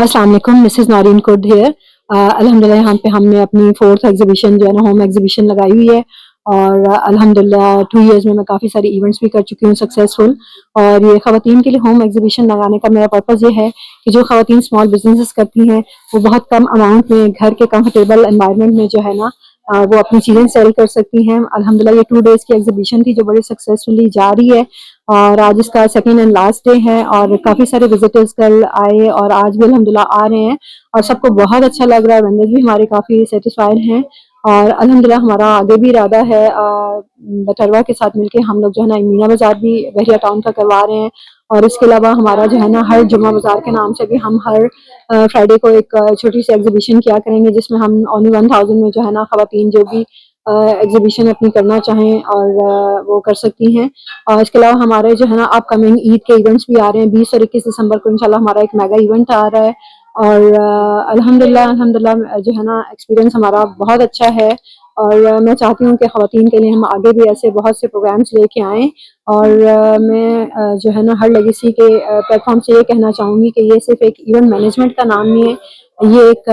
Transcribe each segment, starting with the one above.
अस्सलाम वालेकुम, Mrs Naureen Kurd here. अल्हम्दुलिल्लाह यहाँ पे हमने अपनी 4th एग्जीबिशन जो है ना होम एग्जीबिशन लगाई हुई है और अल्हम्दुलिल्लाह 2 इयर्स में मैं काफ़ी सारे इवेंट्स भी कर चुकी हूँ सक्सेसफुल। और ये ख़वातीन के लिए होम एग्जीबिशन लगाने का मेरा पर्पज़ ये है कि जो ख़वातीन स्मॉल बिजनेसेस करती हैं वो बहुत कम अमाउंट में घर के कंफर्टेबल एनवायरनमेंट में जो है ना वो अपनी चीज़ें सेल कर सकती हैं। अल्हम्दुलिल्लाह ये 2 डेज़ की एग्जीबिशन थी जो बड़ी सक्सेसफुली जा रही है और आज इसका सेकंड एंड लास्ट डे है और काफ़ी सारे विजिटर्स कल आए और आज भी अल्हम्दुलिल्लाह आ रहे हैं और सबको बहुत अच्छा लग रहा है। वेंडर्स भी हमारे काफ़ी सेटिस्फाइड हैं और अल्हम्दुलिल्लाह हमारा आगे भी इरादा है बटरवा के साथ मिलके हम लोग जो है ना मीना बाज़ार भी बहरिया टाउन का करवा रहे हैं। और इसके अलावा हमारा जो है ना हर जुम्मा बाज़ार के नाम से भी हम हर फ्राइडे को एक छोटी सी एग्जीबिशन किया करेंगे जिसमें हम ओनली 1000 में जो है ना ख़वातीन जो भी एग्जीबिशन अपनी करना चाहें और वो कर सकती हैं। और इसके अलावा हमारे जो है ना अपकमिंग ईद के इवेंट्स भी आ रहे हैं 20 और 21 दिसंबर को इंशाल्लाह हमारा एक मेगा इवेंट आ रहा है और अल्हम्दुलिल्लाह जो है ना एक्सपीरियंस हमारा बहुत अच्छा है। और मैं चाहती हूँ कि ख़वातीन के लिए हम आगे भी ऐसे बहुत से प्रोग्राम्स लेके आएँ और मैं जो है ना हर लेगेसी के प्लेटफॉर्म से ये कहना चाहूँगी कि ये सिर्फ एक इवेंट मैनेजमेंट का नाम नहीं है, ये एक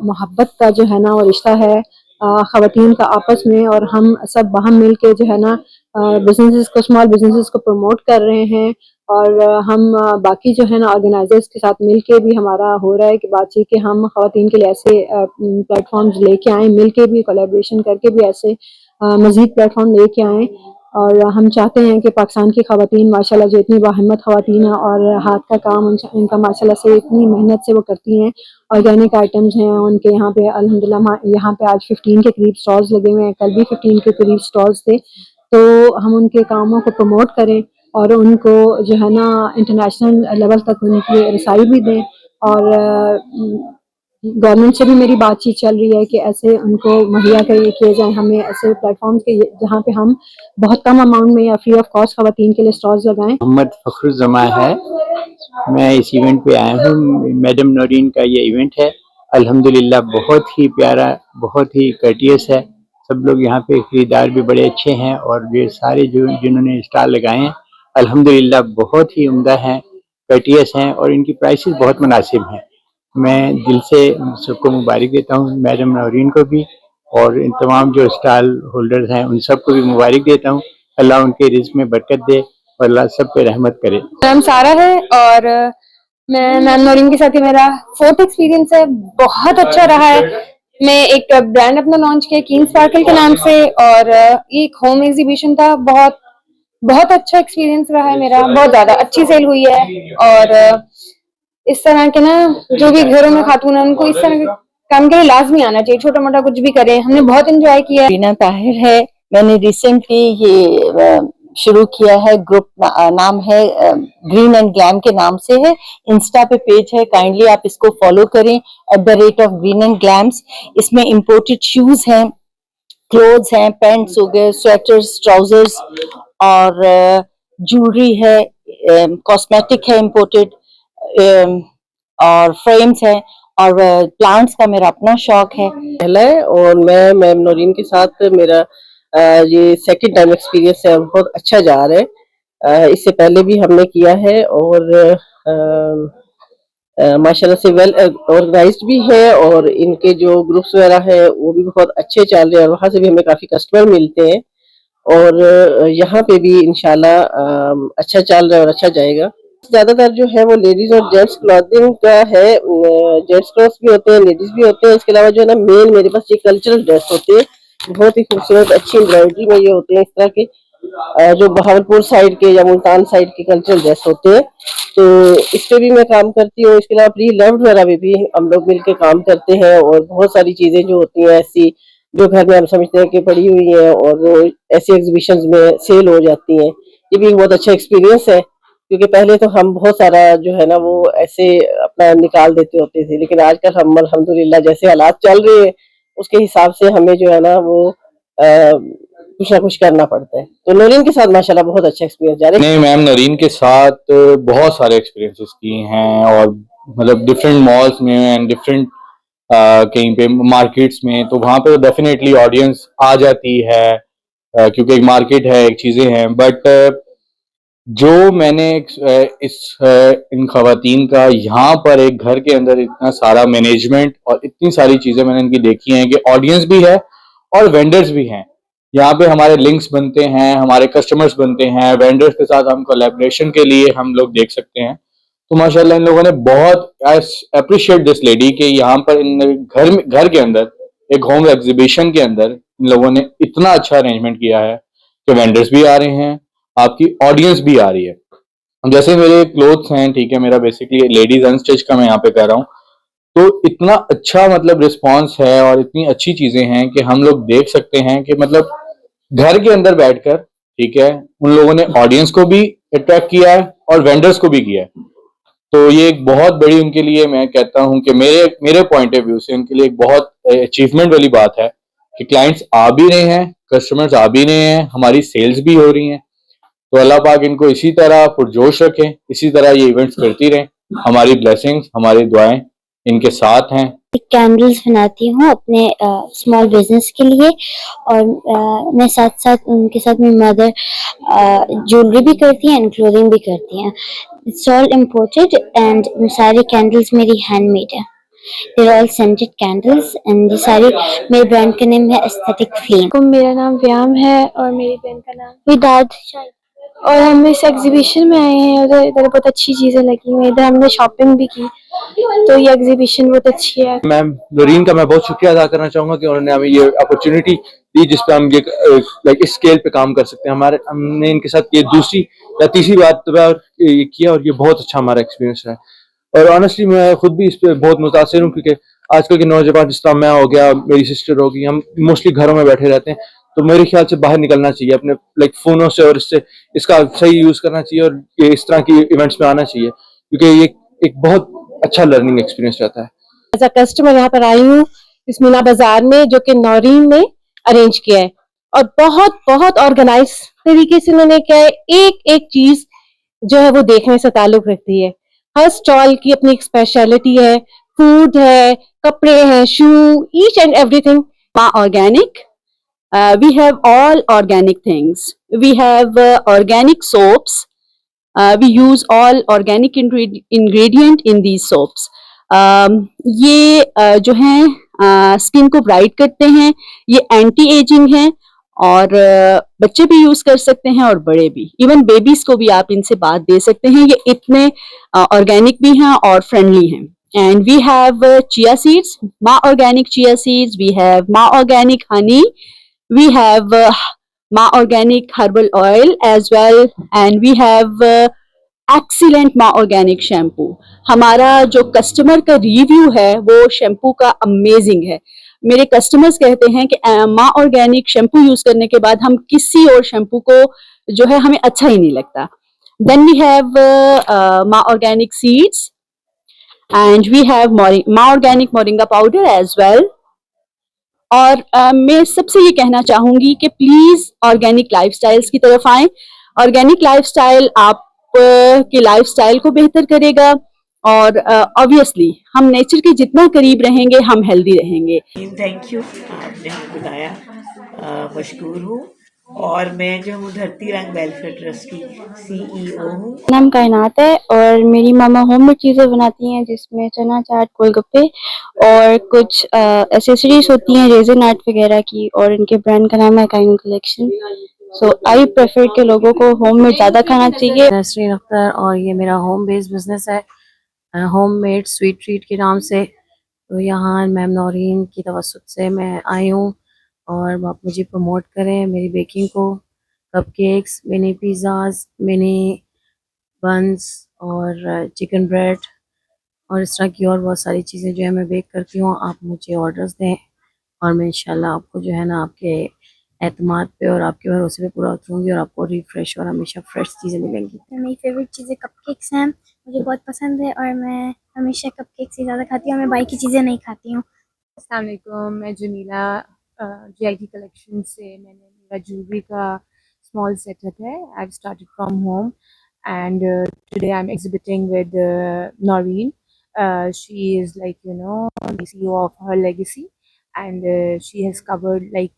मोहब्बत का जो है ना वो रिश्ता है ख़वातीन का आपस में और हम सब बाहम मिल के जो है ना बिजनेसेस को स्मॉल बिजनेसेस को प्रमोट कर रहे हैं और हम बाकी जो है ना ऑर्गेनाइजर्स के साथ मिल के भी हमारा हो रहा है कि बातचीत कि हम ख़वातीन के लिए ऐसे प्लेटफॉर्म्स लेके आएँ, मिल के भी कोलैबोरेशन करके भी ऐसे मज़ीद प्लेटफॉर्म लेके आएँ। और हम चाहते हैं कि पाकिस्तान की ख़वातीन माशाल्लाह जो इतनी बाहिम्मत ख़वातीन हैं और हाथ का काम इनका माशाल्लाह से इतनी मेहनत से वो करती हैं। ऑर्गेनिक आइटम्स हैं उनके यहाँ पे अल्हम्दुलिल्लाह यहाँ पे आज 15 के करीब स्टॉल्स लगे हुए हैं, कल भी 15 के करीब स्टॉल्स थे। तो हम उनके कामों को प्रमोट करें और उनको जो है ना इंटरनेशनल लेवल तक उनकी रसाई भी दें और गवर्नमेंट से भी मेरी बातचीत चल रही है कि ऐसे उनको मुहैया किए जाएँ हमें ऐसे प्लेटफॉर्म्स के जहाँ पे हम बहुत कम अमाउंट में या फ्री ऑफ कॉस्ट ख़वातीन के लिए स्टॉल्स लगाएँ। मोहम्मद फ़खरुज़्ज़मा है, मैं इस इवेंट पे आया हूँ। मैडम नौरीन का ये इवेंट है, अल्हम्दुलिल्लाह बहुत ही प्यारा, बहुत ही कर्टियस है। सब लोग यहाँ पे खरीदार भी बड़े अच्छे हैं और ये सारे जो जिन्होंने स्टॉल लगाए हैं अल्हम्दुलिल्लाह बहुत ही उम्दा हैं, कर्टियस हैं और इनकी प्राइसेस बहुत मुनासिब हैं। मैं दिल से सबको मुबारक देता हूँ, मैडम नौरीन को भी और इन तमाम जो स्टॉल होल्डर्स हैं उन सबको भी मुबारक देता हूँ। अल्लाह उनके रिज़्क़ में बरकत दे और अल्लाह सब पे रहमत करे। नाम सारा है और मैं मैम नौरीन के साथ ही मेरा 4th एक्सपीरियंस है, बहुत अच्छा रहा है। मैं एक ब्रांड अपना लॉन्च किया कीन स्पार्कल के नाम से और एक होम एग्जीबिशन था, बहुत बहुत अच्छा एक्सपीरियंस रहा है मेरा, बहुत ज्यादा अच्छी सेल हुई है। और इस तरह के ना जो भी घरों में खातून है उनको इस तरह के काम के लिए लाजमी आना चाहिए, छोटा मोटा कुछ भी करें। हमने बहुत एंजॉय किया। रीना ताहिर है, मैंने रिसेंटली ये शुरू किया है ग्रुप, नाम है ग्रीन एंड ग्लैम के नाम से है, इंस्टा पे पेज है, काइंडली आप इसको फॉलो करें @ग्रीन एंड ग्लैम्स। इसमें इम्पोर्टेड शूज हैं, क्लोथ्स हैं, पैंट्स हो गए, स्वेटर्स, ट्राउजर्स और ज्वेलरी है, कॉस्मेटिक है इम्पोर्टेड और फ्रेम्स हैं और प्लांट्स का मेरा अपना शौक है। पहला है और मैं मैम नौरीन के साथ मेरा ये सेकंड टाइम एक्सपीरियंस है, बहुत अच्छा जा रहा है। इससे पहले भी हमने किया है और माशाल्लाह से वेल ऑर्गेनाइज्ड भी है और इनके जो ग्रुप्स वगैरह है वो भी बहुत अच्छे चल रहे हैं और वहाँ से भी हमें काफ़ी कस्टमर मिलते हैं और यहाँ पे भी इंशाल्लाह अच्छा चल रहा है और अच्छा जाएगा। ज्यादातर जो है वो लेडीज और जेंट्स क्लॉथिंग का है, जेंट्स क्लॉथ्स भी होते हैं, लेडीज भी होते हैं। इसके अलावा जो है ना मेन मेरे पास ये कल्चरल ड्रेस होते हैं, बहुत ही खूबसूरत अच्छी एम्ब्रॉयडरी में ये होते हैं इस तरह के, जो बहावलपुर साइड के या मुल्तान साइड के कल्चरल ड्रेस होते हैं, तो इस पे भी मैं काम करती हूँ। इसके अलावा प्री लव्ड वगैरह में भी हम लोग मिलकर काम करते हैं और बहुत सारी चीजें जो होती हैं ऐसी जो घर में हम समझते हैं कि पड़ी हुई हैं और ऐसी एग्जीबिशंस में सेल हो जाती हैं, ये भी एक बहुत अच्छा एक्सपीरियंस है। क्योंकि पहले तो हम बहुत सारा जो है ना वो ऐसे अपना निकाल देते होते थे, लेकिन आजकल हम अल्हम्दुलिल्लाह जैसे हालात चल रहे हैं उसके हिसाब से हमें जो है ना वो कुछ ना कुछ करना पड़ता है। तो नौरीन के साथ माशाल्लाह बहुत अच्छा एक्सपीरियंस जा रहा है। नहीं, मैम नौरीन के साथ बहुत सारे एक्सपीरियंसेस किए हैं और मतलब डिफरेंट मॉल्स में एंड डिफरेंट कहीं पे मार्केट्स में, तो वहाँ पे तो डेफिनेटली ऑडियंस आ जाती है क्योंकि एक मार्केट है, एक चीज़ें हैं। बट जो मैंने इन खवातीन का यहाँ पर एक घर के अंदर इतना सारा मैनेजमेंट और इतनी सारी चीजें मैंने इनकी देखी हैं कि ऑडियंस भी है और वेंडर्स भी हैं। यहाँ पे हमारे लिंक्स बनते हैं, हमारे कस्टमर्स बनते हैं, वेंडर्स के साथ हम कोलैबोरेशन के लिए हम लोग देख सकते हैं। तो माशाल्लाह इन लोगों ने बहुत अप्रिशिएट दिस लेडी कि यहाँ पर इन घर के अंदर एक होम एग्जीबिशन के अंदर इन लोगों ने इतना अच्छा अरेंजमेंट किया है कि वेंडर्स भी आ रहे हैं, आपकी ऑडियंस भी आ रही है। अब जैसे मेरे क्लोथ्स हैं, ठीक है, मेरा बेसिकली लेडीज अनस्टिच का मैं यहाँ पे कर रहा हूँ, तो इतना अच्छा मतलब रिस्पांस है और इतनी अच्छी चीजें हैं कि हम लोग देख सकते हैं कि मतलब घर के अंदर बैठकर, ठीक है, उन लोगों ने ऑडियंस को भी अट्रैक्ट किया है और वेंडर्स को भी किया है। तो ये एक बहुत बड़ी उनके लिए, मैं कहता हूँ कि मेरे मेरे पॉइंट ऑफ व्यू से उनके लिए एक बहुत अचीवमेंट वाली बात है कि क्लाइंट्स आ भी रहे हैं, कस्टमर्स आ भी रहे हैं, हमारी सेल्स भी हो रही हैं। तो अल्लाह पाक इनको इसी तरह पुरजोश रखें, इसी तरह ये इवेंट्स करती रहें। हमारी ब्लेसिंग्स, हमारी दुआएं इनके साथ हैं। कैंडल्स बनाती हूँ अपने स्मॉल बिजनेस के लिए, और मैं साथ साथ उनके साथ मेरी मदर ज्वेलरी भी करती हैं एंड क्लोथिंग भी करती हैं। इट्स ऑल इम्पोर्टेड एंड सारी कैंडल्स मेरी हैंडमेड है। They're all scented candles and ये सारी मेरे ब्रांड का नेम है एस्थेटिक फ्लेम। मेरा नाम व्याम है और मेरी बहन का नाम विदात शायद। और हम इस एग्जीबिशन में आए हैं। उधर इधर बहुत अच्छी चीजें लगी हुई हैं, इधर हमने शॉपिंग भी की, तो ये एग्जीबिशन बहुत अच्छी है। मैम नौरीन का मैं बहुत शुक्रिया अदा करना चाहूँगा कि उन्होंने हमें ये अपॉर्चुनिटी दी जिस पे हम ये लाइक इस स्केल पे काम कर सकते हैं। हमने इनके साथ ये दूसरी या तीसरी बार ये किया और ये बहुत अच्छा हमारा एक्सपीरियंस है। और ऑनेस्टली मैं खुद भी इस पे बहुत मुतासिर हूँ क्योंकि आजकल के नौजवान, जिस तरह मैं हो गया, मेरी सिस्टर होगी, हम मोस्टली घरों में बैठे रहते हैं। तो मेरे ख्याल से बाहर निकलना चाहिए अपने लाइक फ़ोनों से और इससे इसका सही यूज़ करना चाहिए और ये इस तरह की इवेंट्स में आना चाहिए क्योंकि ये एक बहुत अच्छा लर्निंग एक्सपीरियंस रहता है। एज अ कस्टमर यहाँ पर आई हूँ इस मीना बाजार में, जो कि नौरीन ने अरेंज किया है और बहुत बहुत ऑर्गेनाइज तरीके से उन्होंने किया है। एक एक चीज जो है वो देखने से ताल्लुक रखती है। हर स्टॉल की अपनी एक स्पेशलिटी है, फूड है, कपड़े हैं, shoe, each and everything. Organic. We have all organic things. We have organic soaps. We use all organic ingredient in these soaps. ये जो हैं स्किन को ब्राइट करते हैं, ये एंटी एजिंग हैं और बच्चे भी यूज कर सकते हैं और बड़े भी, इवन बेबीज को भी आप इनसे बात दे सकते हैं। ये इतने ऑर्गेनिक भी हैं और फ्रेंडली हैं। And we have chia seeds, Ma organic chia seeds. We have Ma organic honey. We have Ma organic herbal oil as well, and we have excellent Ma organic shampoo. हमारा जो customer का review है वो shampoo का amazing है। मेरे customers कहते हैं कि माँ ऑर्गेनिक शैम्पू यूज करने के बाद हम किसी और शैम्पू को जो है हमें अच्छा ही नहीं लगता। देन वी हैव माँ organic seeds and we have Ma organic moringa powder as well. और मैं सबसे ये कहना चाहूंगी कि प्लीज ऑर्गेनिक लाइफस्टाइल्स की तरफ आएं। ऑर्गेनिक लाइफस्टाइल आप के लाइफस्टाइल को बेहतर करेगा और ऑब्वियसली हम नेचर के जितना करीब रहेंगे हम हेल्दी रहेंगे। थैंक यू, आपने हमें बुलाया, मशकूर हूँ। और मैं जो हूँ धरती रंग वेलफेयर ट्रस्ट की CEO हूँ। नाम कायनात है और मेरी मामा होममेड चीजें बनाती हैं जिसमें चना चाट, गोलगप्पे और कुछ एसेसरीज होती हैं रेजिन आर्ट वगैरह की, और इनके ब्रांड का नाम है काइनो कलेक्शन। सो आई प्रेफर के लोगों को होममेड ज्यादा खाना चाहिए। नसरीन अख्तर, और ये मेरा होम बेस्ड बिजनेस है होममेड स्वीट ट्रीट के नाम से। तो यहाँ मैम नौरीन की तवस्सुत से मैं आई हूँ और आप मुझे प्रमोट करें मेरी बेकिंग को। कपकेक्स, मिनी पिज़्ज़ाज़, मिनी बंस और चिकन ब्रेड और इस तरह की और बहुत सारी चीज़ें जो है मैं बेक करती हूँ। आप मुझे ऑर्डर्स दें और मैं इंशाल्लाह आपको जो है ना आपके एतमाद पे और आपके भरोसे पे पूरा उतरूँगी और आपको रिफ्रेश और हमेशा फ्रेश चीज़ें मिलेंगी। मेरी फेवरेट चीज़ें कपकेक्स हैं, मुझे बहुत पसंद है और मैं हमेशा कपकेक्स ही ज़्यादा खाती हूँ, मैं बाकी चीज़ें नहीं खाती हूँ। अस्सलाम वालेकुम, मैं जमीला GIT कलेक्शन से मैंने मेरा ज्वेलरी का स्मॉल सेटअप है। I have started from home and today I am exhibiting with Noreen. She is like the CEO of her legacy, and she has covered like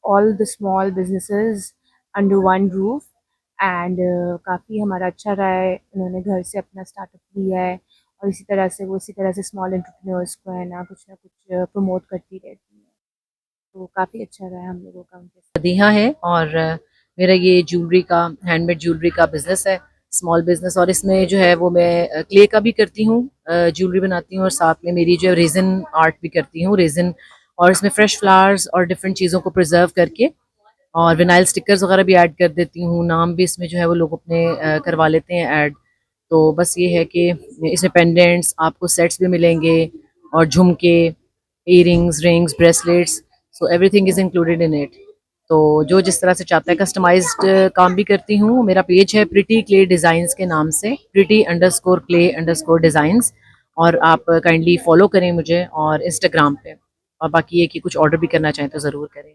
all the small businesses under one roof. And काफ़ी हमारा अच्छा रहा है। उन्होंने घर से अपना startup लिया है और इसी तरह से स्मॉल एंटरप्रेन्योर्स को है ना कुछ प्रमोट करती रहती है। तो काफ़ी अच्छा रहा है हम लोगों का उनके साथ। मदीहा है और मेरा ये ज्वेलरी का हैंडमेड ज्वेलरी का बिजनेस है, स्मॉल बिजनेस। और इसमें जो है वो मैं क्ले का भी करती हूँ, ज्वेलरी बनाती हूँ, और साथ में मेरी जो है रेजिन आर्ट भी करती हूँ, रेजिन। और इसमें फ्रेश फ्लावर्स और डिफरेंट चीज़ों को प्रिजर्व करके और विनाइल स्टिकर्स वगैरह भी ऐड कर देती हूँ। नाम भी इसमें जो है वो लोग अपने करवा लेते हैं ऐड। तो बस ये है कि इसमें पेंडेंट्स आपको सेट्स भी मिलेंगे और झुमके, earrings, rings, bracelets, so everything is included in it. तो जो जिस तरह से चाहता है कस्टमाइज्ड काम भी करती हूँ। मेरा पेज है प्रिटी क्ले डिज़ाइंस के नाम से, pretty_clay_designs, और आप काइंडली फॉलो करें मुझे और इंस्टाग्राम पे। और बाकी ये कि कुछ ऑर्डर भी करना चाहें तो ज़रूर करें।